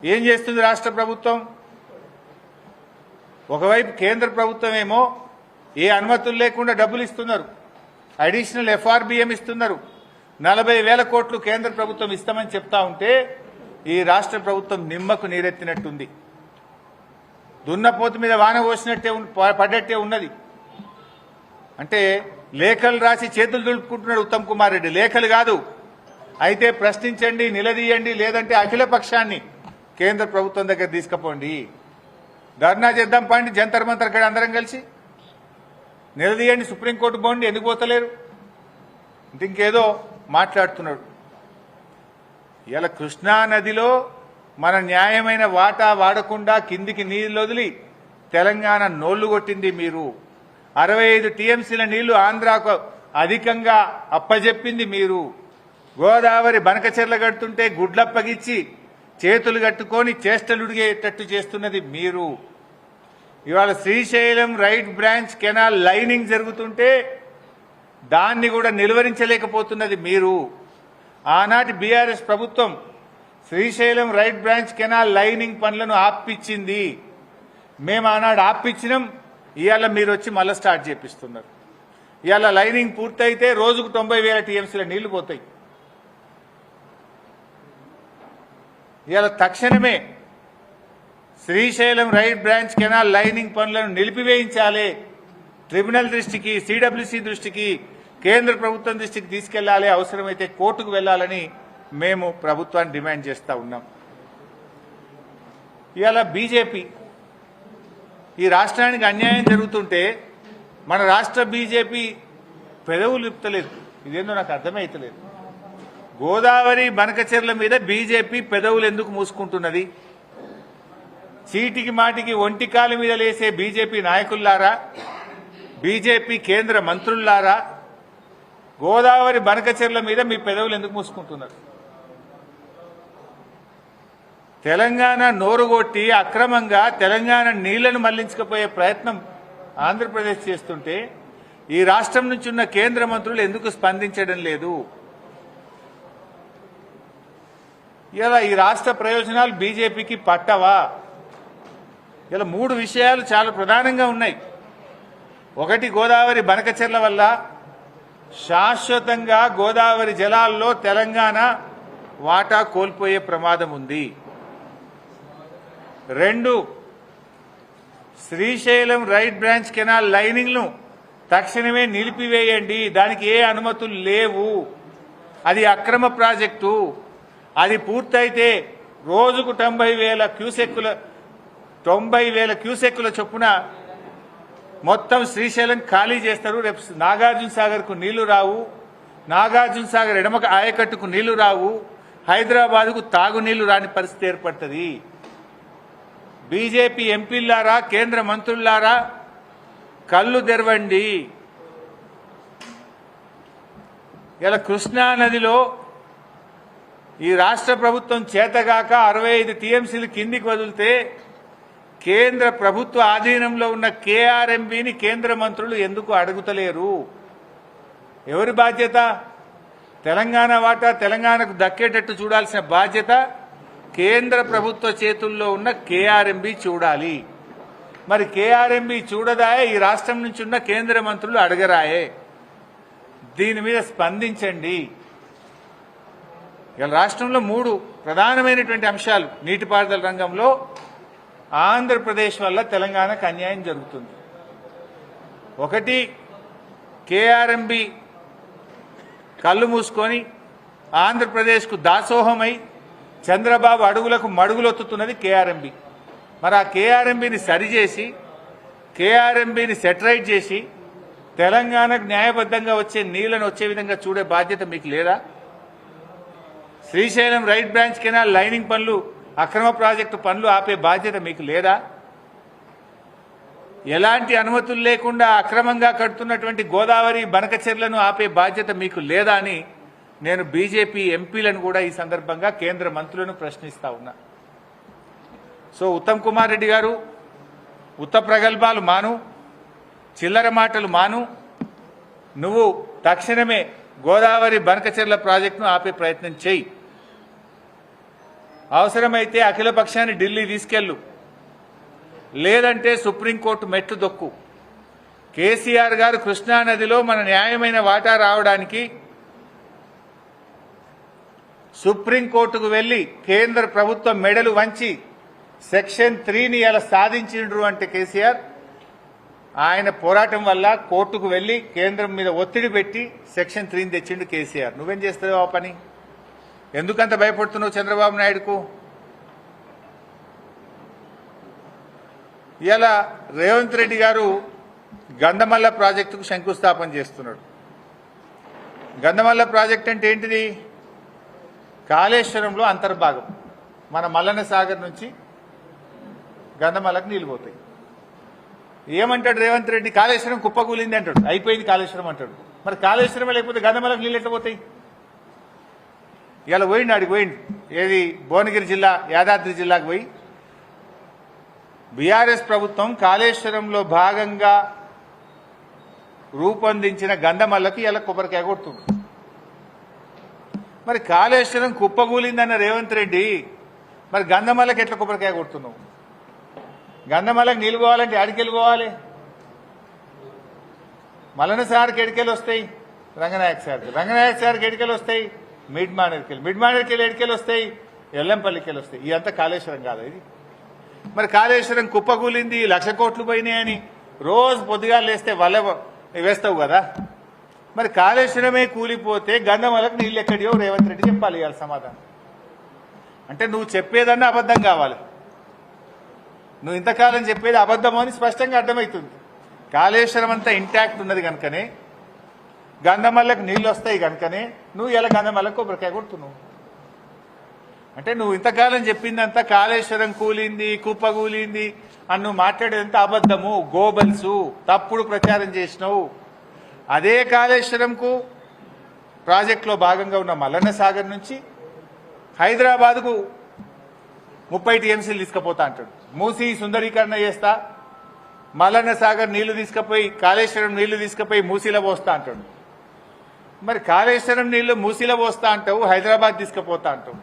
ఏం చేస్తుంది రాష్ట్ర ప్రభుత్వం? ఒకవైపు కేంద్ర ప్రభుత్వం ఏమో ఏ అనుమతులు లేకుండా డబ్బులు ఇస్తున్నారు, అడిషనల్ ఎఫ్ఆర్బిఎం ఇస్తున్నారు, 40,000 కోట్లు కేంద్ర ప్రభుత్వం ఇస్తామని చెప్తా ఉంటే ఈ రాష్ట్ర ప్రభుత్వం నిమ్మకు నీరెత్తినట్టుంది. దున్నపోతు మీద వాన పోసినట్టే పడ్డట్టే ఉన్నది. అంటే లేఖలు రాసి చేతులు దులుపుకుంటున్నాడు ఉత్తమ్ కుమార్ రెడ్డి. లేఖలు కాదు, అయితే ప్రశ్నించండి, నిలదీయండి, లేదంటే అఖిల పక్షాన్ని కేంద్ర ప్రభుత్వం దగ్గర తీసుకుపోండి, ధర్నా చేద్దాం పండి, జంతర్ మంతర్ కాడ అందరం కలిసి నిలదీయండి, సుప్రీంకోర్టు పోండి. ఎందుకు పోతలేరు? ఇంకేదో మాట్లాడుతున్నాడు. ఇలా కృష్ణా నదిలో మన న్యాయమైన వాటా వాడకుండా కిందికి నీళ్లు వదిలి తెలంగాణ నోళ్లు కొట్టింది మీరు. 65 టీఎంసీల నీళ్లు ఆంధ్రాకు అధికంగా అప్పజెప్పింది మీరు. గోదావరి బనకచెర్ల కడుతుంటే గుడ్లప్పగిచ్చి చేతులు కట్టుకొని చేష్టలుడిగేటట్టు చేస్తున్నది మీరు. ఇవాళ Srisailam right branch canal lining జరుగుతుంటే దాన్ని కూడా నిలువరించలేకపోతున్నది మీరు. ఆనాటి బీఆర్ఎస్ ప్రభుత్వం Srisailam right branch canal lining పనులను ఆపిచ్చింది. మేము ఆనాడు ఆపిచ్చినాం, ఇవాళ మీరు వచ్చి మళ్ళీ స్టార్ట్ చేపిస్తున్నారు. ఇవాళ లైనింగ్ పూర్తయితే రోజుకు 90,000 టీఎంసీల నీళ్లు పోతాయి. ఇవాళ తక్షణమే Srisailam right branch canal lining పనులను నిలిపివేయించాలి. ట్రిబ్యునల్ దృష్టికి, సిడబ్ల్యూసీ దృష్టికి, కేంద్ర ప్రభుత్వం దృష్టికి తీసుకెళ్లాలి, అవసరమైతే కోర్టుకు వెళ్లాలని మేము ప్రభుత్వాన్ని డిమాండ్ చేస్తా ఉన్నాం. ఇవాళ బీజేపీ ఈ రాష్ట్రానికి అన్యాయం జరుగుతుంటే మన రాష్ట్ర బీజేపీ పెదవులు ఇప్పలేదు. ఇదేందో నాకు అర్థమైతలేదు. గోదావరి బనకచెర్ల మీద బీజేపీ పెదవులు ఎందుకు మూసుకుంటున్నది? చీటికి మాటికి ఒంటికాలి మీద లేసే బీజేపీ నాయకుల్లారా, బీజేపీ కేంద్ర మంత్రుల్లారా, గోదావరి బనకచెర్ల మీద మీ పెదవులు ఎందుకు మూసుకుంటున్నారు? తెలంగాణ నోరుగొట్టి అక్రమంగా తెలంగాణ నీళ్లను మళ్లించకపోయే ప్రయత్నం ఆంధ్రప్రదేశ్ చేస్తుంటే ఈ రాష్ట్రం నుంచి ఉన్న కేంద్ర మంత్రులు ఎందుకు స్పందించడం లేదు? ఇలా ఈ రాష్ట్ర ప్రయోజనాలు బీజేపీకి పట్టవా? ఇలా 3 విషయాలు చాలా ప్రధానంగా ఉన్నాయి. ఒకటి, గోదావరి బనకచెర్ల వల్ల శాశ్వతంగా గోదావరి జలాల్లో తెలంగాణ వాటా కోల్పోయే ప్రమాదం ఉంది. 2, Srisailam right branch canal lining ను తక్షణమే నిలిపివేయండి. దానికి ఏ అనుమతులు లేవు, అది అక్రమ ప్రాజెక్టు. అది పూర్తయితే రోజుకు 90,000 క్యూసెక్కుల చొప్పున మొత్తం శ్రీశైలం ఖాళీ చేస్తారు. రేపు నాగార్జున సాగర్ కు నీళ్లు రావు, నాగార్జున సాగర్ ఎడమ ఆయకట్టుకు నీళ్లు రావు, హైదరాబాద్కు తాగునీళ్లు రాని పరిస్థితి ఏర్పడుతుంది. బీజేపీ ఎంపీలారా, కేంద్ర మంత్రులారా, కళ్ళు తెరవండి. ఇలా కృష్ణా నదిలో ఈ రాష్ట్ర ప్రభుత్వం చేతగాక 65 టీఎంసీలు కిందికి వదిలితే కేంద్ర ప్రభుత్వ ఆధీనంలో ఉన్న కేఆర్ఎంబీని కేంద్ర మంత్రులు ఎందుకు అడుగుతలేరు? ఎవరి బాధ్యత? తెలంగాణ వాటా తెలంగాణకు దక్కేటట్టు చూడాల్సిన బాధ్యత కేంద్ర ప్రభుత్వ చేతుల్లో ఉన్న కేఆర్ఎంబీ చూడాలి. మరి కేఆర్ఎంబీ చూడదాయే, ఈ రాష్ట్రం నుంచి ఉన్న కేంద్ర మంత్రులు అడగరాయే. దీని మీద స్పందించండి. ఇలా రాష్ట్రంలో 3 ప్రధానమైనటువంటి అంశాలు. నీటిపారుదల రంగంలో ఆంధ్రప్రదేశ్ వల్ల తెలంగాణకు అన్యాయం జరుగుతుంది. ఒకటి, కేఆర్ఎంబీ కళ్ళు మూసుకొని ఆంధ్రప్రదేశ్కు దాసోహమై చంద్రబాబు అడుగులకు మడుగులొత్తుతున్నది కేఆర్ఎంబీ. మరి ఆ కేఆర్ఎంబీని సరిచేసి, కేఆర్ఎంబీని సెటరైట్ చేసి తెలంగాణకు న్యాయబద్ధంగా వచ్చే నీళ్లను వచ్చే విధంగా చూడే బాధ్యత మీకు లేదా? Srisailam right branch canal lining పనులు, అక్రమ ప్రాజెక్టు పనులు ఆపే బాధ్యత మీకు లేదా? ఎలాంటి అనుమతులు లేకుండా అక్రమంగా కడుతున్నటువంటి గోదావరి బనకచెర్లను ఆపే బాధ్యత మీకు లేదా అని నేను బీజేపీ ఎంపీలను కూడా ఈ సందర్భంగా కేంద్ర మంత్రులను ప్రశ్నిస్తా ఉన్నా. సో ఉత్తమ్ కుమార్ రెడ్డి గారు, ఉత్త ప్రగల్భాలు మాను, చిల్లర మాటలు మాను. నువ్వు తక్షణమే గోదావరి బనకచెర్ల ప్రాజెక్టును ఆపే ప్రయత్నం చేయి. అవసరమైతే అఖిలపక్షాన్ని ఢిల్లీ తీసుకెళ్ళు, లేదంటే సుప్రీంకోర్టు మెట్లు దొక్కు. కేసీఆర్ గారు కృష్ణానదిలో మన న్యాయమైన వాటా రావడానికి సుప్రీంకోర్టుకు వెళ్లి కేంద్ర ప్రభుత్వం మెడలు వంచి సెక్షన్ 3ని ఇలా సాధించిండ్రు అంటే కేసీఆర్ ఆయన పోరాటం వల్ల కోర్టుకు వెళ్లి కేంద్రం మీద ఒత్తిడి పెట్టి సెక్షన్ 3ని తెచ్చిండు కేసీఆర్. నువ్వేం చేస్తావు ఆ పని? ఎందుకంత భయపడుతున్నావు చంద్రబాబు నాయుడుకు? ఇలా రేవంత్ రెడ్డి గారు గంధమల్ల ప్రాజెక్టుకు శంకుస్థాపన చేస్తున్నాడు. గంధమల్ల ప్రాజెక్ట్ అంటే ఏంటిది? కాళేశ్వరంలో అంతర్భాగం. మన మల్లన్న సాగర్ నుంచి గంధమల్లకు నీళ్లు పోతాయి. ఏమంటాడు రేవంత్ రెడ్డి? కాళేశ్వరం కుప్పకూలింది అంటాడు, అయిపోయింది కాళేశ్వరం అంటాడు. మరి కాళేశ్వరం లేకపోతే గంధమల్లకు నీళ్ళు ఎట్లా పోతాయి? ఇలా పోయిండు, ఆడికి పోయిండు. ఏది? భువనగిరి జిల్లా, యాదాద్రి జిల్లాకు పోయి బీఆర్ఎస్ ప్రభుత్వం కాళేశ్వరంలో భాగంగా రూపొందించిన గంధమల్లకు ఇలా కొబ్బరికాయ కొడుతుంది. మరి కాళేశ్వరం కుప్పగూలిందన్న రేవంత్ రెడ్డి మరి గంధమల్లకు ఎట్లా కొబ్బరికాయ కొడుతున్నావు? గంధమల్లకు నీళ్ళు పోవాలంటే ఆడికెళ్ళి పోవాలి. మల్లన్న సార్కి ఎడికెళ్ళి వస్తాయి, రంగనాయక సార్కి. రంగనాయక సార్కి ఎడికెళ్ళి వస్తాయి, మిడ్ మానేర్కెళ్ళి. మిడ్ మానేర్కెళ్ళి ఎడికెళ్ళి వస్తాయి, ఎల్లంపల్లికెళ్ళి వస్తాయి. ఇదంతా కాళేశ్వరం కాదు ఇది. మరి కాళేశ్వరం కుప్పకూలింది, 1,00,000 కోట్లు పోయినాయని రోజు పొద్దుగా లేస్తే వల్ల వేస్తావు కదా. మరి కాళేశ్వరమే కూలిపోతే గంధమల్లకు నీళ్ళు ఎక్కడియో రేవంత్ రెడ్డి చెప్పాలి ఇవాళ సమాధానం. అంటే నువ్వు చెప్పేదన్నా అబద్ధం కావాలి. నువ్వు ఇంతకాలం చెప్పేది అబద్ధమో అని స్పష్టంగా అర్థమవుతుంది. కాళేశ్వరం అంతా ఇంటాక్ట్ ఉన్నది కనుకనే, గంధమల్లకు నీళ్ళు వస్తాయి కనుకనే నువ్వు ఇలా గంధమల్లకు కొబ్బరికాయ కొడుతున్నావు. అంటే నువ్వు ఇంతకాలం చెప్పిందంతా కాళేశ్వరం కూలింది, కుప్ప కూలింది అని నువ్వు మాట్లాడేదంతా అబద్ధము, గోబల్సు, తప్పుడు ప్రచారం చేసినావు. అదే కాళేశ్వరంకు ప్రాజెక్టులో భాగంగా ఉన్న మల్లన్న సాగర్ నుంచి హైదరాబాద్కు 30 టీఎంసీలు తీసుకుపోతా అంటాడు. మూసి సుందరీకరణ చేస్తా, మల్లన్న సాగర్ నీళ్లు తీసుకుపోయి కాళేశ్వరం నీళ్లు తీసుకుపోయి మూసీలో పోస్తా అంటాడు. మరి కాళేశ్వరం నీళ్లు మూసీలో పోస్తా అంటావు, హైదరాబాద్ తీసుకుపోతా అంటావు.